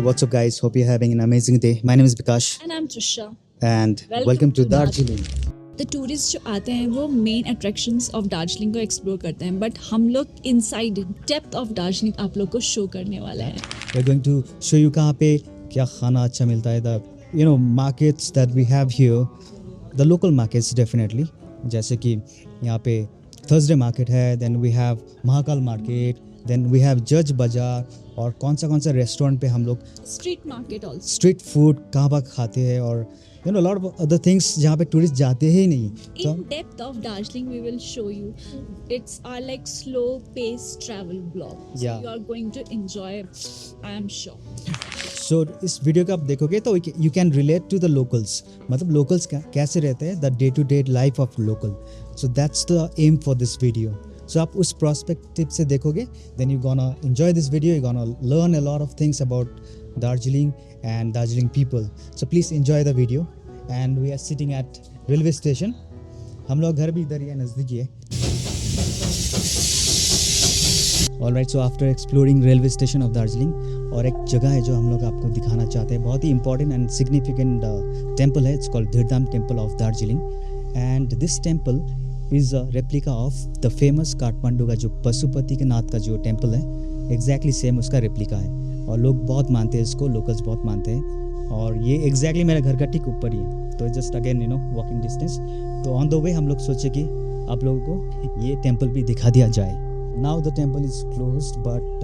what's up, guys? Hope you're having an amazing day. My name is Bikash, And I'm Trisha. and welcome to Darjeeling. The tourists जो आते हैं वो main attractions of Darjeeling को explore करते हैं, but हम लोग इनसाइड डेप्थ ऑफ दार्जिलिंग आप लोग को शो करने वाला है. We're going to show you कहाँ पे क्या खाना अच्छा मिलता है. The markets that we have here, the local markets definitely. जैसे कि यहाँ पे Thursday market है, then we have Mahakal market, then we have जज बाजार, और कौन सा रेस्टोरेंट पे हम लोग street market also, street food कहाँ पर खाते हैं, और लॉट ऑफ अदर थिंग्स जहाँ पे टूरिस्ट जाते ही नहीं. In depth of Darjeeling we will show you. It's are like slow pace travel blog. Yeah. You are going to enjoy, I am sure. So इस वीडियो को आप देखोगे तो you can relate to the locals. मतलब locals कैसे रहते हैं, the day to day life of local. So that's the aim for this video. So आप उस पर्सपेक्टिव से देखोगे, then you gonna enjoy this video. You gonna learn a lot of things about Darjeeling and Darjeeling people. So please enjoy the video. And we are sitting at railway station. हम लोग घर भी इधर ही है, नज़दीक ही है. Alright, so after exploring railway station of Darjeeling, और एक जगह है जो हम लोग आपको दिखाना चाहते हैं, बहुत ही important and significant temple है. It's called Dhirdam Temple of Darjeeling. And this temple is a replica of the famous Kathmandu का जो पशुपति के नाथ का जो टेम्पल है, exactly same उसका रेप्लिका है. और लोग बहुत मानते हैं इसको, लोकल्स बहुत मानते हैं. और ये एग्जैक्टली मेरे घर का ठीक ऊपर ही है, तो जस्ट अगेन वॉकिंग डिस्टेंस. तो ऑन द वे हम लोग सोचे कि आप लोगों को ये टेम्पल भी दिखा दिया जाए. Now the temple is closed, but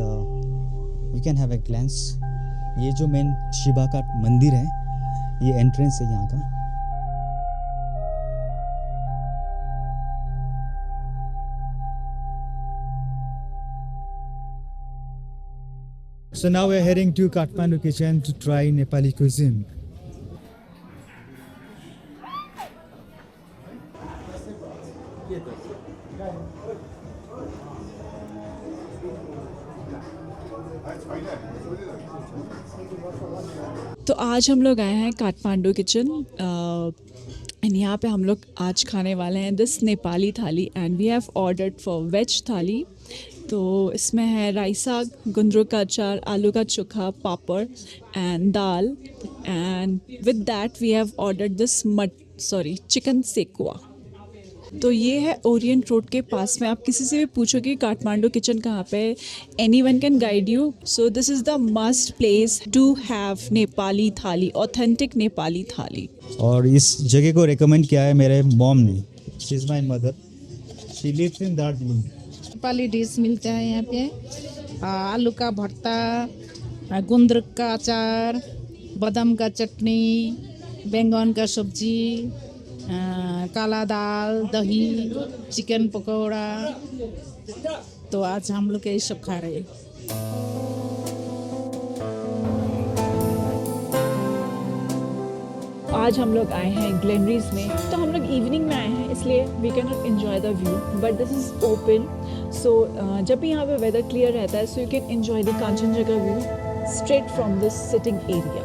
you can have a glance. ये जो मेन शिवा का मंदिर है, ये एंट्रेंस है यहाँ का. So now we're heading to Kathmandu kitchen to try Nepali cuisine. तो आज हम लोग आए हैं काठमांडू किचन, एंड यहाँ पे हम लोग आज खाने वाले हैं this Nepali thali. And we have ordered four veg thali. तो इसमें है रायसा, गुंदरू का अचार, आलू का चोखा, papad and dal. And with that we have ordered this chicken sekuwa. तो ये है ओरिएंट रोड के पास में. आप किसी से भी पूछोगे काठमांडू किचन कहाँ पे, anyone can guide you. So this is the must place to have Nepali thali, authentic Nepali थाली. और इस जगह को रेकमेंड किया है मेरे मॉम ने. She is my mother, she lives in Darjeeling. Nepali dish मिलता है यहाँ पे. आलू का भरता, गुन्द्रुक का अचार, बादाम का चटनी, बैंगन का सब्जी, काला दाल, दही, चिकन पकौड़ा. तो आज हम लोग यही सब खा रहे हैं. आज हम लोग आए हैं ग्लेनरीज में. तो हम लोग इवनिंग में आए हैं, इसलिए we can not enjoy the view, but this is open. So जब भी यहाँ पे वेदर क्लियर रहता है, so you can enjoy the Kanchenjunga view straight from this sitting area.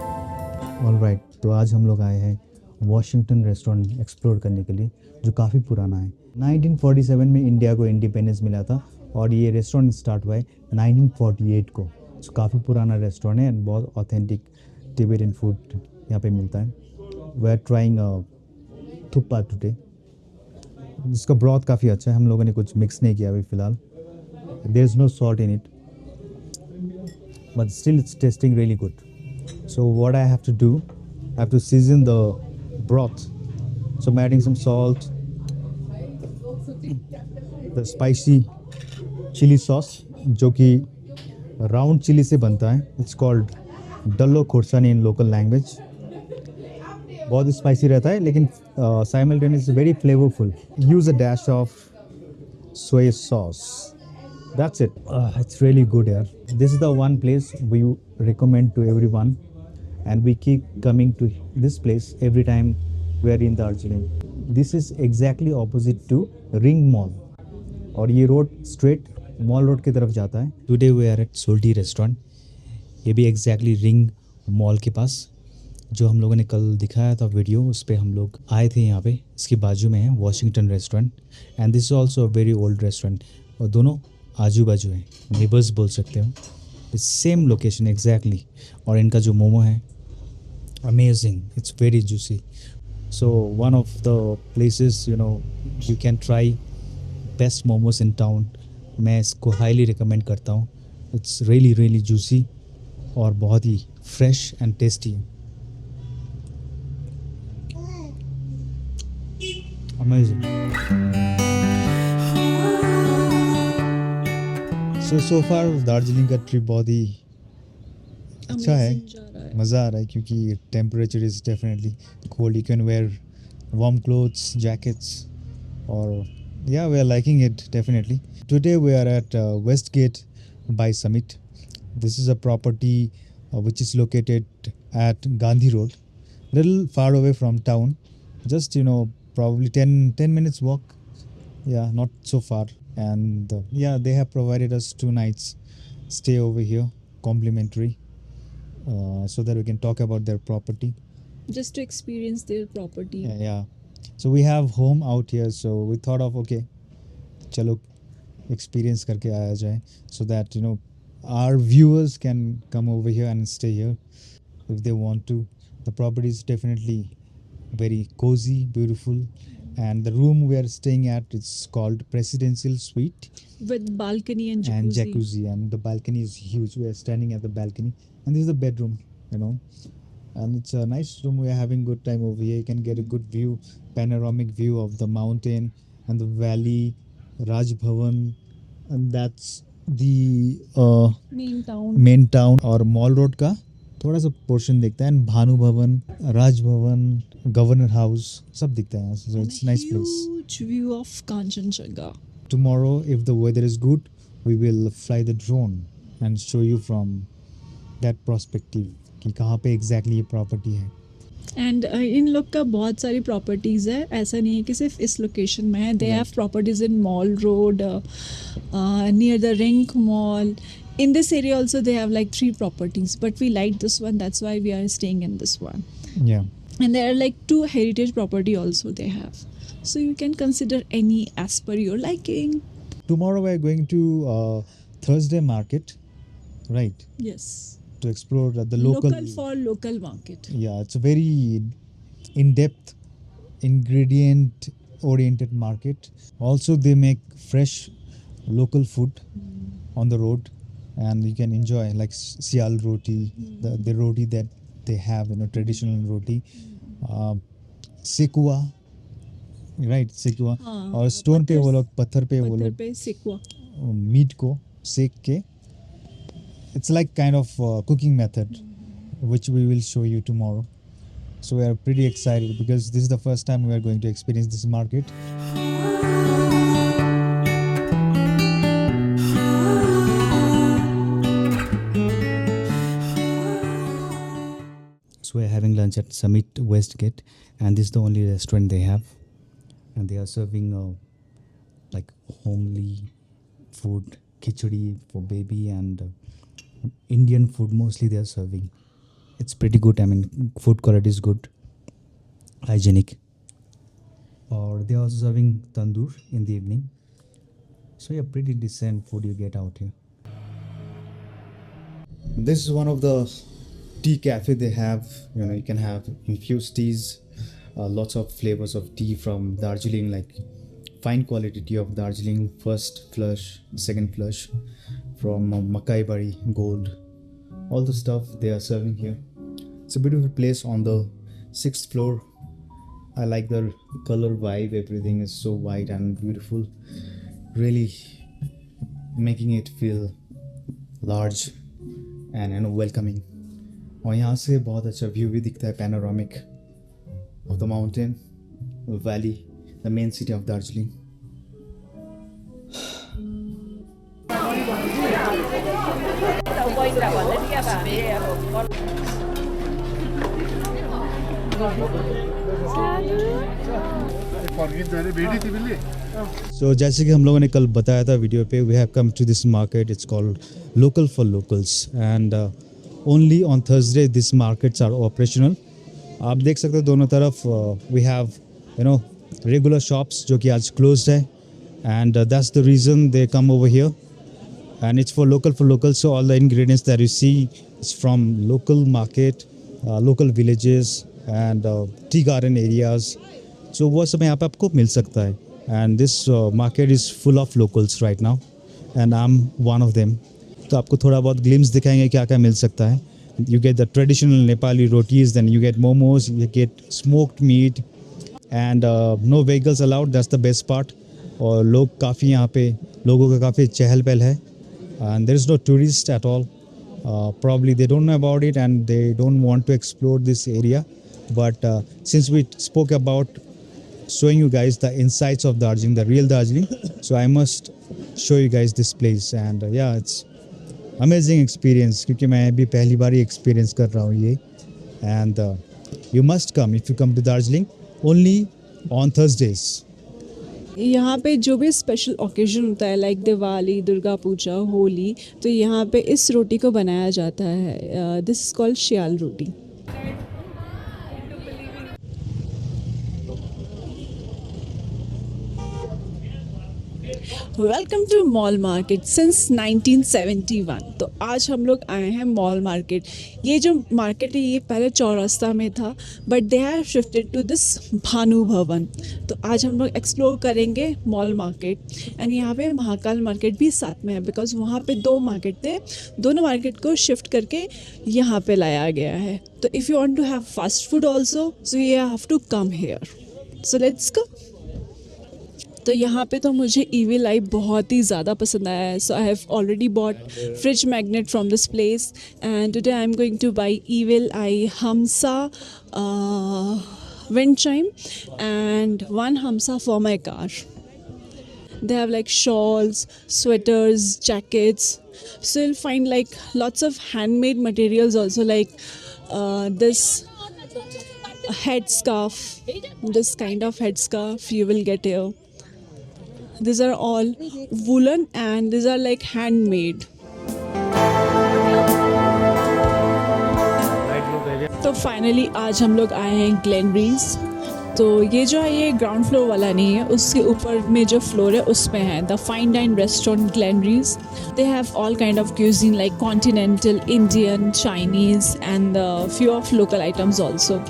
Alright, तो आज हम लोग आए हैं वॉशिंगटन रेस्टोरेंट एक्सप्लोर करने के लिए, जो काफ़ी पुराना है. 1947 में इंडिया को इंडिपेंडेंस मिला था, और ये रेस्टोरेंट स्टार्ट हुआ है 1948 को. सो काफ़ी पुराना रेस्टोरेंट है, बहुत ऑथेंटिक टिबेटन फूड यहाँ पे मिलता है. We are trying thukpa today. जिसका ब्रॉथ काफ़ी अच्छा है, हम लोगों ने कुछ मिक्स नहीं किया अभी फ़िलहाल. There is no salt in it, but still it's tasting really good. So what I have to do, I have to season the broth. So I'm adding some salt, the spicy chili sauce, जो कि round chili से बनता है. It's called dallo khorsani in local language. बहुत spicy रहता है, लेकिन simultaneously very flavorful. Use a dash of soy sauce. That's it. It's really good here. This is the one place we recommend to everyone. And we keep coming to this place every time we are in Darjeeling. This is exactly opposite to Ring Mall. और ये road straight mall road की तरफ जाता है. Today we are at Solti Restaurant. ये भी exactly ring mall के पास, जो हम लोगों ने कल दिखाया था वीडियो, उस पर हम लोग आए थे. यहाँ पे इसके बाजू में है Washington restaurant. And this is also a very old restaurant. और दोनों आजू बाजू हैं, नेबर्स बोल सकते हो. Same location exactly. और इनका जो मोमो है amazing, it's very juicy. So one of the places you can try best momos in town. मैं इसको हाईली रिकमेंड करता हूँ। इट्स रियली रियली जूसी और बहुत ही फ्रेश एंड टेस्टी। अमेजिंग। सो फार दार्जिलिंग का ट्रिप बहुत ही अच्छा है, Amazing जा रहा है। मज़ा आ रहा है क्योंकि temperature is definitely cold. You can wear warm clothes, jackets, or yeah, we are liking it definitely. Today we are at Westgate by Summit. This is a property which is located at Gandhi Road, little far away from town, just probably 10 minutes walk. Yeah, not so far. And yeah, they have provided us 2 nights stay over here, complimentary, so that we can talk about their property. Just to experience their property. Yeah. So we have home out here, so we thought of okay, चलो experience करके आया जाए, so that our viewers can come over here and stay here if they want to. The property is definitely very cozy, beautiful, and the room we are staying at is called Presidential Suite With balcony and jacuzzi. and jacuzzi, and the balcony is huge. We are standing at the balcony, and this is the bedroom, and it's a nice room. We are having good time over here. You can get a good view, panoramic view of the mountain and the valley, Raj Bhavan, and that's the Main town. और mall road का थोड़ा सा portion दिखता है, and Bhanu भवन, Raj Bhavan, governor house सब दिखता है। So it's nice place. Huge view of Kanchenjunga. Tomorrow if the weather is good, we will fly the drone and show you from that perspective कि कहाँ पे एग्जैक्टली ये प्रॉपर्टी है। एंड इन लोग का बहुत सारी प्रॉपर्टीज़ है, ऐसा नहीं है कि सिर्फ इस लोकेशन में है। They have properties in mall road, near the rink mall. In this area also they have like 3 properties, but we like this one, that's why we are staying in this one. Yeah. And there are like 2 heritage property also they have, so you can consider any as per your liking. Tomorrow we are going to Thursday market, right? Yes, To explore the local for local market. Yeah, it's a very in-depth, ingredient oriented market. Also they make fresh local food on the road, and you can enjoy like sial roti, the roti that they have, traditional roti, sekua, right? Sekua. हाँ, और stone पे वो लोग पत्थर पे वो पत्थर लोग पे सेकुआ. मीट को सेक के, it's like kind of cooking method which we will show you tomorrow. So we are pretty excited because this is the first time we are going to experience this market. So we are having lunch at Summit Westgate, and this is the only restaurant they have, and they are serving like homely food, khichdi for baby, and Indian food mostly they are serving. It's pretty good. I mean, food quality is good, hygienic. Or they are also serving tandoor in the evening. So yeah, pretty decent food you get out here. This is one of the tea cafe they have. You can have infused teas, lots of flavors of tea from Darjeeling, like fine quality tea of Darjeeling, first flush, second flush, from Makai Bari, Gold, all the stuff they are serving here. It's a beautiful place on the 6th floor. I like the color vibe, everything is so white and beautiful, really making it feel large and welcoming. और यहाँ से बहुत अच्छा view भी दिखता है, panoramic of the mountain, valley, the main city of Darjeeling. So जैसे कि हम लोगों ने कल बताया था वीडियो पे, we have come to this market. It's called Local for Locals, and only on Thursday these markets are operational. आप देख सकते हो दोनों तरफ we have regular shops जो कि आज closed है, and that's the reason they come over here. and it's for local. So all the ingredients that you see is from local market, local villages and tea garden areas. So वो सब यहाँ पे आपको मिल सकता है. And this market is full of locals right now, and I'm one of them. तो आपको थोड़ा बहुत glimpse दिखाएंगे क्या क्या मिल सकता है. You get the traditional Nepali rotis, then you get momos, you get smoked meat, and no vehicles allowed. That's the best part. और लोग काफ़ी यहाँ पे लोगों का काफ़ी चहल पहल है, and there is no tourist at all. Probably they don't know about it and they don't want to explore this area. But since we spoke about showing you guys the insights of Darjeeling, the real Darjeeling, so I must show you guys this place. And yeah, it's amazing experience क्योंकि मैं अभी पहली बार ही experience कर रहा हूँ ये. And you must come if you come to Darjeeling only on Thursdays. यहाँ पे जो भी स्पेशल ओकेजन होता है लाइक दिवाली, दुर्गा पूजा, होली, तो यहाँ पे इस रोटी को बनाया जाता है. This is called sel roti. Welcome to mall market since 1971. तो आज हम लोग आए हैं मॉल मार्केट. ये जो मार्केट है ये पहले चौरास्ता में था, but they have shifted to this Bhanu Bhavan. तो आज हम लोग एक्सप्लोर करेंगे मॉल मार्केट. एंड यहाँ पे महाकाल मार्केट भी साथ में है, बिकॉज वहाँ पे दो मार्केट थे, दोनों मार्केट को शिफ्ट करके यहाँ पे लाया गया है. तो if you want to have fast food also, so you have to come here. So let's go. तो यहाँ पे तो मुझे ईविल आई बहुत ही ज़्यादा पसंद आया है. So I have already bought fridge magnet from this place, and today I am going to buy evil eye hamsa wind chime and one hamsa for my car. They have like shawls, sweaters, jackets. So you'll find like lots of handmade materials also, like this headscarf, this kind of headscarf you will get here. These are all woolen and these are like handmade. तो finally आज हम लोग आए हैं ग्लेनरीज. तो ये जो है ये ग्राउंड फ्लोर वाला नहीं है, उसके ऊपर में जो फ्लोर है उसमें है the fine dine restaurant Glenary's. They have all kind of cuisine like continental, Indian, Chinese and few of local items also.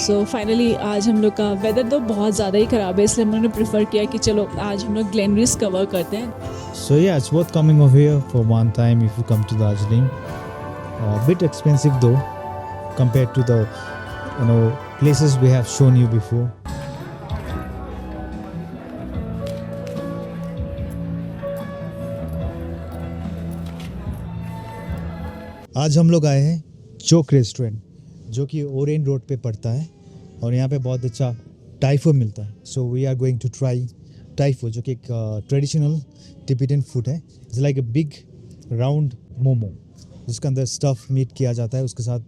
So finally आज हम लोग का वेदर तो बहुत ज़्यादा ही ख़राब है, इसलिए हम लोगों ने प्रेफर किया कि चलो आज हम लोग ग्लेनरीज कवर करते हैं. So yeah, it's worth coming over here for one time if you come to Darjeeling. A bit expensive though, compared to the places we have shown you before. आज हम लोग आए हैं चौक रेस्टोरेंट, जो कि ओरेन रोड पे पड़ता है, और यहाँ पे बहुत अच्छा टाइफो मिलता है. So we are going to try टाइफो, जो कि एक ट्रेडिशनल टिबेटन फूड है. It's like a big round momo जिसके अंदर स्टफ मीट किया जाता है. उसके साथ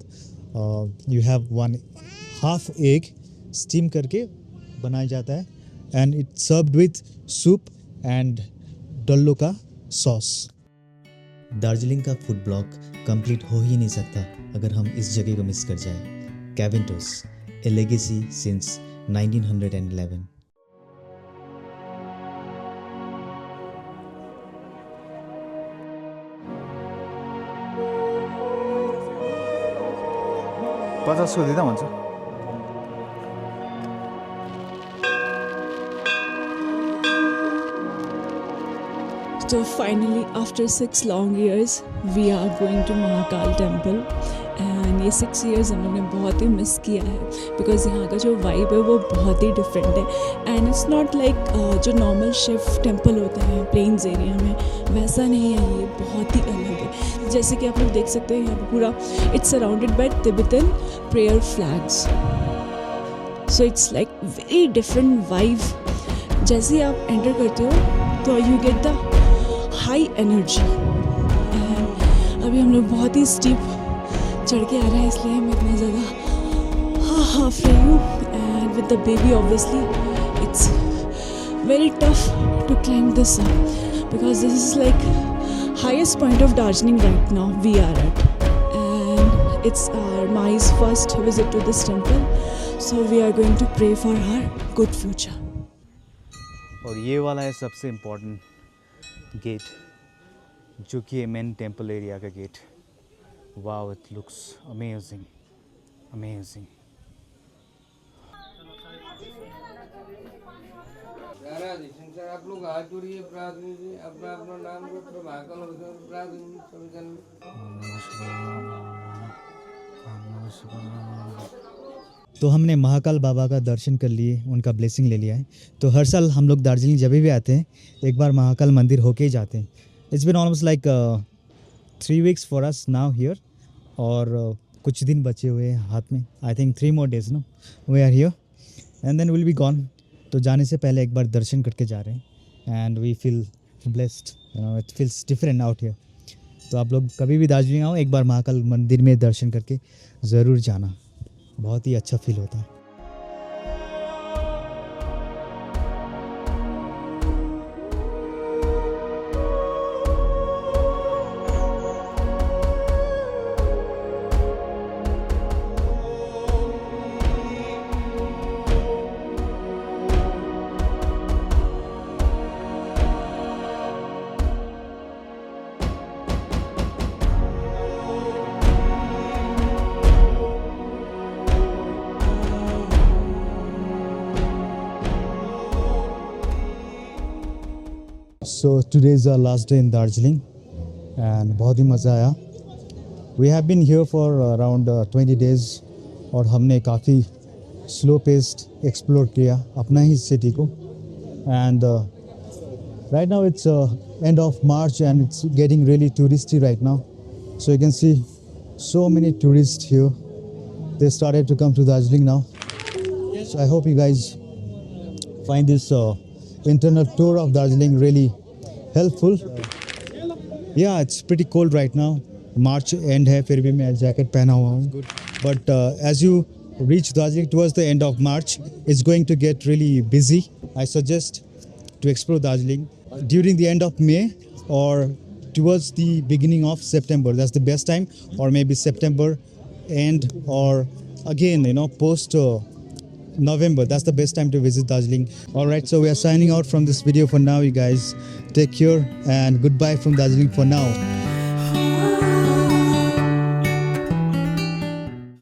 you have 1/2 egg steam करके बनाया जाता है, and it's served with soup and डल्लो का सॉस. दार्जिलिंग का फूड ब्लॉग कंप्लीट हो ही नहीं सकता अगर हम इस जगह को मिस कर जाए. कैवेंटोस, ए लेगेसी सिंस 1911. पचास को दिँदा भन्छ. So finally after 6 long years we are going to Mahakal temple, and ये 6 years हम लोग ने बहुत ही मिस किया है, बिकॉज यहाँ का जो वाइब है वो बहुत ही डिफरेंट है. एंड इट्स नॉट लाइक जो नॉर्मल शिव टेम्पल होता है प्लेन्स एरिया में, वैसा नहीं है. ये बहुत ही अलग है. जैसे कि आप लोग देख सकते हैं यहाँ पर पूरा it's surrounded by Tibetan prayer flags. So it's like very different vibe. जैसे ही आप एंटर करते हो तो you get the high energy. अभी हम लोग बहुत ही स्टीप चढ़ के आ रहे हैं, इसलिए मैं इतना ज़्यादा हाफ रही हूँ. And with the baby obviously it's very tough to climb this because this is like highest point of Darjeeling right now we are at, and it's our Mai's first visit to this temple, so we are going to pray for her good future. और ये वाला है सबसे important gate, जो कि main temple area का gate. Wow, it looks amazing amazing. Sir आप लोग हाथ जोड़िए, प्रार्थना कीजिए, अपना अपना नाम गोत्र भाकल हो प्रार्थना समझन। तो हमने महाकाल बाबा का दर्शन कर लिए, उनका ब्लेसिंग ले लिया है। तो हर साल हम लोग दार्जिलिंग जब भी आते हैं एक बार महाकाल मंदिर होके ही जाते हैं। It's been almost like 3 weeks for us now here, और कुछ दिन बचे हुए हैं हाथ में। I think 3 more days no we are here and then will be gone. तो जाने से पहले एक बार दर्शन करके जा रहे हैं and we feel blessed, it feels different out here. तो आप लोग कभी भी दार्जिलिंग आओ, एक बार महाकाल मंदिर में दर्शन करके ज़रूर जाना, बहुत ही अच्छा फील होता है। So today is our last day in Darjeeling and बहुत ही मज़ा आया। We have been here for around 20 days और हमने काफ़ी स्लो पेस्ड एक्सप्लोर किया अपना ही सिटी को। And right now it's end of March and it's getting really touristy right now. So you can see so many tourists here. They started to come to Darjeeling now. So I hope you guys find this internal tour of Darjeeling really helpful. Yeah, it's pretty cold right now. March end है, फिर भी मैं jacket पहना हुआ हूँ। But as you reach Darjeeling towards the end of March, it's going to get really busy. I suggest to explore Darjeeling during the end of May or towards the beginning of September. That's the best time, or maybe September end, or again, post November. That's the best time to visit Darjeeling. All right, so we are signing out from this video for now, you guys. Take care and goodbye from Darjeeling for now.